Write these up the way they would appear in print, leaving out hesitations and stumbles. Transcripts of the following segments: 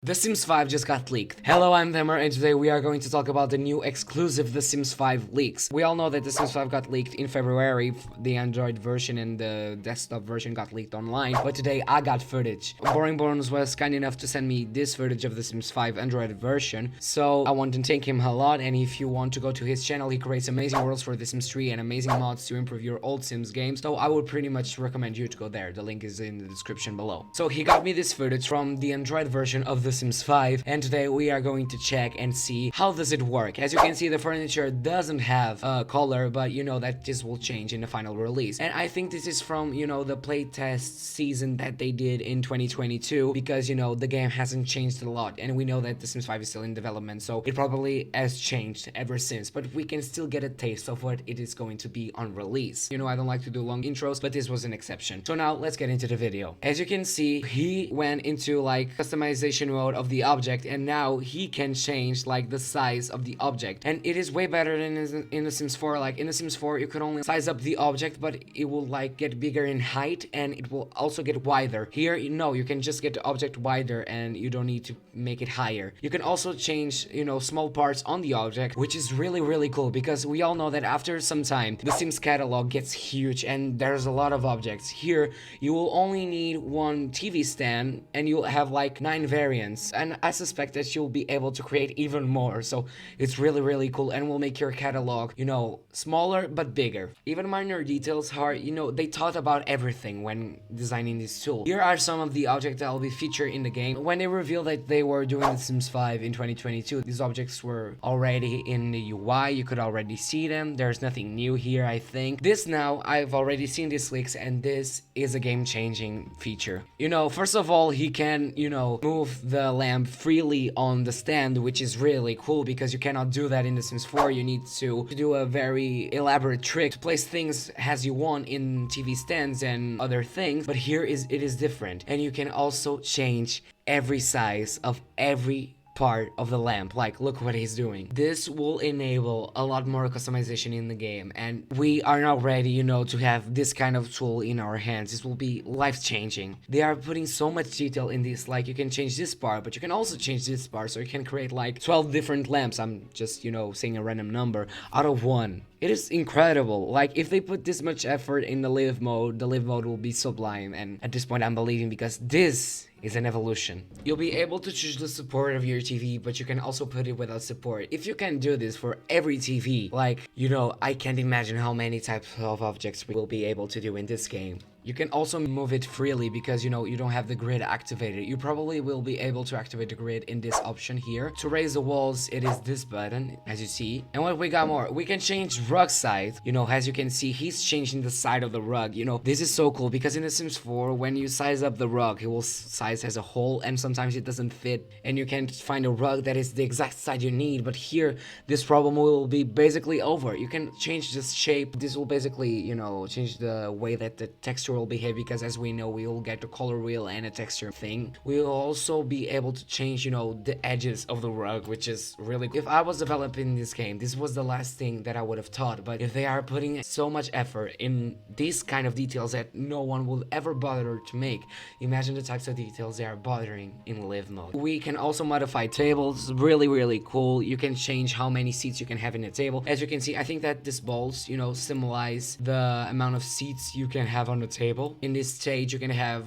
The Sims 5 just got leaked. Hello, I'm Demer, and today we are going to talk about the new exclusive The Sims 5 leaks. We all know that The Sims 5 got leaked in February, the Android version and the desktop version got leaked online, but today I got footage. Boring Bones was kind enough to send me this footage of The Sims 5 Android version, so I want to thank him a lot, and if you want to go to his channel, he creates amazing worlds for The Sims 3 and amazing mods to improve your old Sims games, so I would pretty much recommend you to go there. The link is in the description below. So he got me this footage from the Android version of The Sims 5, and today we are going to check and see how does it work. As you can see, the furniture doesn't have a color, but you know that this will change in the final release. And I think this is from, you know, the playtest season that they did in 2022, because, you know, the game hasn't changed a lot, and we know that The Sims 5 is still in development, so it probably has changed ever since, but we can still get a taste of what it is going to be on release. You know, I don't like to do long intros, but this was an exception. So now let's get into the video. As you can see, he went into like customization mode of the object, and now he can change like the size of the object, and it is way better than in the Sims 4. Like in the Sims 4 you could only size up the object, but it will like get bigger in height, and it will also get wider. Here, no, you can just get the object wider and you don't need to make it higher. You can also change, you know, small parts on the object, which is really cool, because we all know that after some time the Sims catalog gets huge and there's a lot of objects. Here you will only need one TV stand and you'll have like 9 variants, and I suspect that you'll be able to create even more, so it's really cool and will make your catalog, you know, smaller but bigger. Even minor details are, you know, they thought about everything when designing this tool. Here are some of the objects that will be featured in the game. When they revealed that they were doing The Sims 5 in 2022, these objects were already in the UI, you could already see them. There's nothing new here, I think. This now, I've already seen these leaks, and this is a game-changing feature. You know, first of all, he can, you know, move the lamp freely on the stand, which is really cool, because you cannot do that in The Sims 4. You need to do a very elaborate trick to place things as you want in TV stands and other things, but here it is different, and you can also change every size of every part of the lamp. Like, look what he's doing. This will enable a lot more customization in the game, and we are now ready, you know, to have this kind of tool in our hands. This will be life-changing. They are putting so much detail in this. Like, you can change this part, but you can also change this part, so you can create like 12 different lamps. I'm just, you know, saying a random number out of one. It is incredible. Like, if they put this much effort in the live mode will be sublime, and at this point I'm believing, because this is an evolution. You'll be able to choose the support of your TV, but you can also put it without support. If you can do this for every TV, like, you know, I can't imagine how many types of objects we will be able to do in this game. You can also move it freely, because, you know, you don't have the grid activated. You probably will be able to activate the grid in this option here. To raise the walls, it is this button, as you see. And what we got more, we can change rug size. You know, as you can see, he's changing the side of the rug. You know, this is so cool, because in The Sims 4, when you size up the rug, it will size as a whole, and sometimes it doesn't fit, and you can't find a rug that is the exact size you need. But here, this problem will be basically over. You can change this shape. This will basically, you know, change the way that the texture will behave, because as we know, we will get a color wheel and a texture thing. We will also be able to change, you know, the edges of the rug, which is really cool. If I was developing this game, this was the last thing that I would have thought, but if they are putting so much effort in these kind of details that no one will ever bother to make, imagine the types of details they are bothering in live mode. We can also modify tables. Really cool. You can change how many seats you can have in a table. As you can see, I think that these balls, you know, symbolize the amount of seats you can have on the table. In this stage, you can have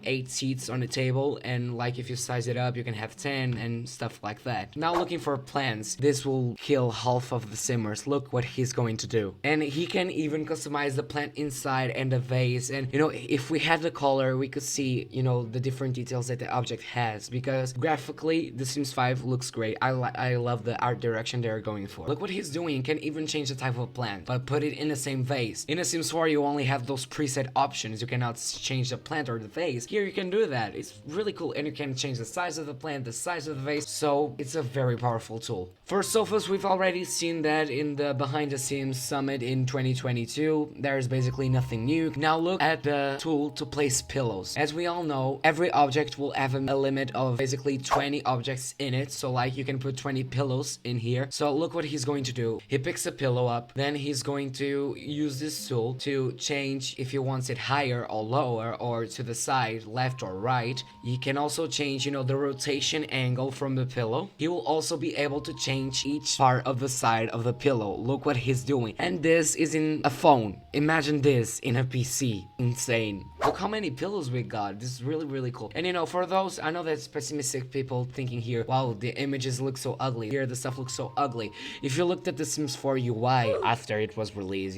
8 seats on the table, and like if you size it up, you can have 10 and stuff like that. Now looking for plants. This will kill half of the simmers. Look what he's going to do. And he can even customize the plant inside and the vase, and you know, if we had the color, we could see, you know, the different details that the object has, because graphically The Sims 5 looks great. I love the art direction they're going for. Look what he's doing. He can even change the type of plant, but put it in the same vase. In The Sims 4, you only have those preset options. You cannot change the plant or the vase. Here you can do that. It's really cool, and you can change the size of the plant, the size of the vase, so it's a very powerful tool. For sofas, we've already seen that in the Behind the Sims Summit in 2022. There's basically nothing new. Now look at the tool to place pillows. As we all know, every object will have a limit of basically 20 objects in it, so like you can put 20 pillows in here. So look what he's going to do. He picks a pillow up, then he's going to use this tool to change if he wants it higher or lower or to the side, left or right. You can also change, the rotation angle from the pillow. He will also be able to change each part of the side of the pillow. Look what he's doing. And this is in a phone. Imagine this in a PC. Insane. Look how many pillows we got. This is really, really cool. And for those, I know there's pessimistic people thinking here, wow, the images look so ugly. Here, the stuff looks so ugly. If you looked at the Sims 4 UI after it was released,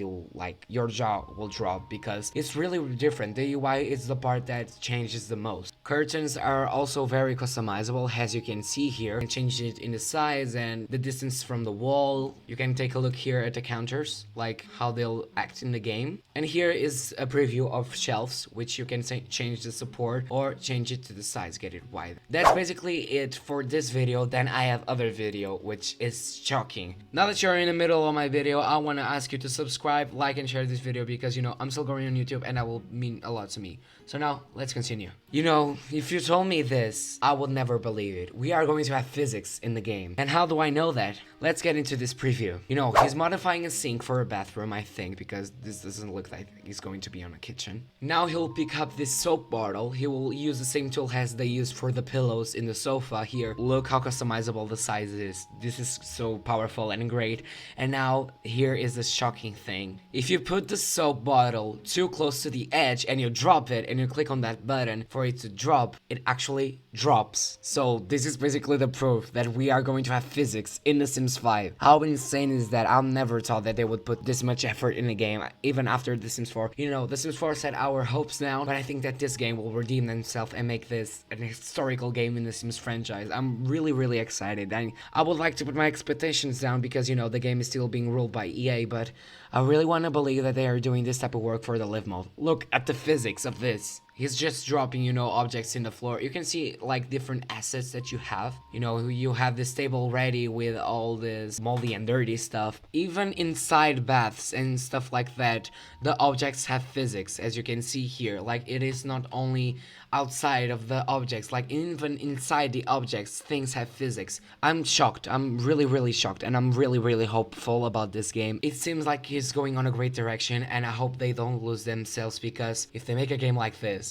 your jaw will drop because it's really different. The UI is the part that changes the most. Curtains are also very customizable, as you can see here. You can change it in the size and the distance from the wall. You can take a look here at the counters, like how they'll act in the game. And here is a preview of shelves, which you can change the support or change it to the size, get it wide. That's basically it for this video. Then I have other video, which is shocking. Now that you're in the middle of my video, I want to ask you to subscribe, like, and share this video because, I'm still growing on YouTube and that will mean a lot to me. So now, let's continue. If you told me this, I would never believe it. We are going to have physics in the game. And how do I know that? Let's get into this preview. He's modifying a sink for a bathroom, I think, because this doesn't look like he's going to be on a kitchen. Now he'll pick up this soap bottle. He will use the same tool as they used for the pillows in the sofa here. Look how customizable the size is. This is so powerful and great. And now, here is the shocking thing. If you put the soap bottle too close to the edge and you drop it and you click on that button for it to drop, it actually drops. So this is basically the proof that we are going to have physics in The Sims 5. How insane is that? I never thought that they would put this much effort in a game, even after The Sims 4. The Sims 4 set our hopes down, but I think that this game will redeem themselves and make this an historical game in the Sims franchise. I'm really, really excited. I would like to put my expectations down because, the game is still being ruled by EA, but I really want to believe that they are doing this type of work for the live mode. Look at the physics of this. He's just dropping, objects in the floor. You can see, different assets that you have. You have this table ready with all this moldy and dirty stuff. Even inside baths and stuff like that, the objects have physics, as you can see here. It is not only outside of the objects, even inside the objects, things have physics. I'm shocked. I'm really, really shocked, and I'm really, really hopeful about this game. It seems like he's going on a great direction, and I hope they don't lose themselves, because if they make a game like this,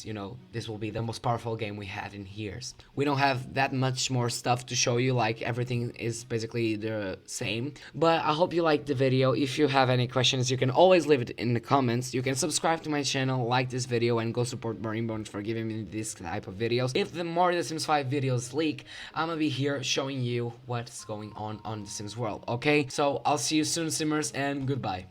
this will be the most powerful game we had in years. We don't have that much more stuff to show you, everything is basically the same. But I hope you liked the video. If you have any questions, you can always leave it in the comments. You can subscribe to my channel, like this video, and go support Burning Bones for giving me this type of videos. If the more The Sims 5 videos leak, I'm gonna be here showing you what's going on The Sims world, okay? So I'll see you soon, Simmers, and goodbye.